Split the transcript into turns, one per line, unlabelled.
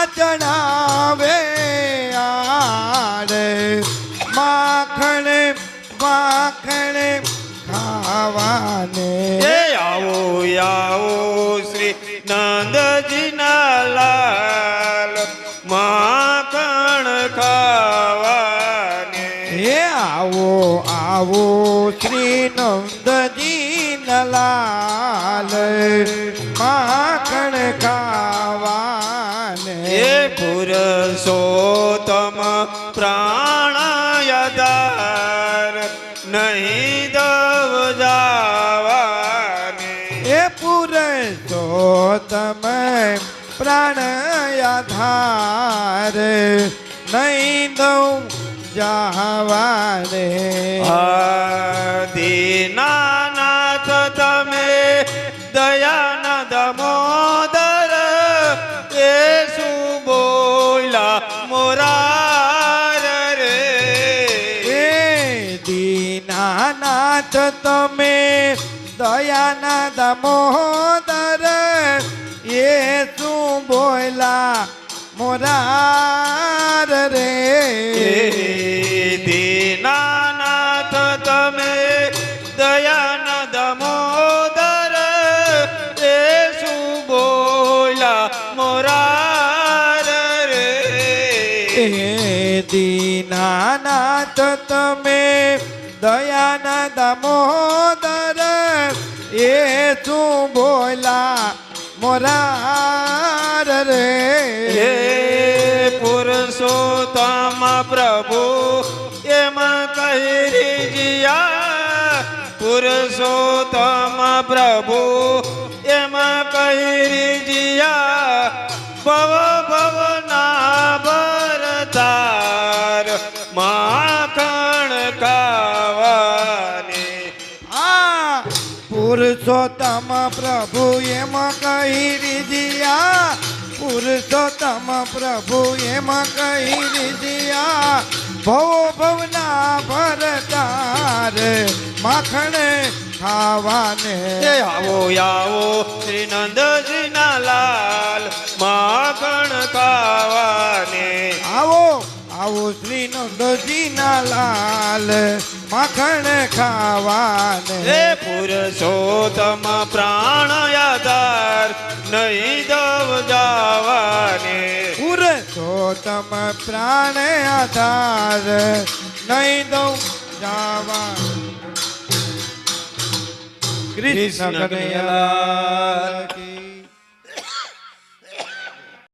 ચડાવે આડે માખણ માખણ ખાવાને
આવો આવો શ્રી નંદજીના લાલ માખણ ખાવાને
આવો આવો શ્રી નંદજી લાલ માખણ ખાવાને
પુરુષોત્તમ પ્રાણયદાર નહીં દવ જાવાને
પુરુષોત્તમ પ્રાણ આધાર નહીં દઉં જાવાને
દીનાનાથ તમે દયાનંદ મોદર એ શું બોલા મોરાર રે
દીનાનાથ તમે દયાનંદ મોદર એ શું બોલા મોરાર રે
દીનાનાથ તમે દયાનંદ મોદર એ શું બોલા મોરાર રે
દીનાનાથ તમે દયાનંદ મોદર એ શું બોલા મોરાર રે
પુરુષોત્તમ પ્રભુ એમ કહી જીયા પુરુષોત્તમ પ્રભુ એમ કહી જીયા ભવ ભવના ભરતાર માખણ ખાવાને
પુરુષોત્તમ પ્રભુ એમ કહી રીજિયા પુરુષોત્તમ પ્રભુ એમ કહી રીજિયા ભવ ભવના ભરતાર માખણ ખાવાને
આવો આવો શ્રી નંદજીના લાલ માખણ ખાવાને
આવો આવો શ્રી નંદજીના લાલ માખણ ખાવાને
પુરુષોત્તમ પ્રાણ આધાર નહીં દવ જાવાને
પુરુષોત્તમ પ્રાણ આધાર નહીં દઉં જાવા કૃષ્ણ કનૈયા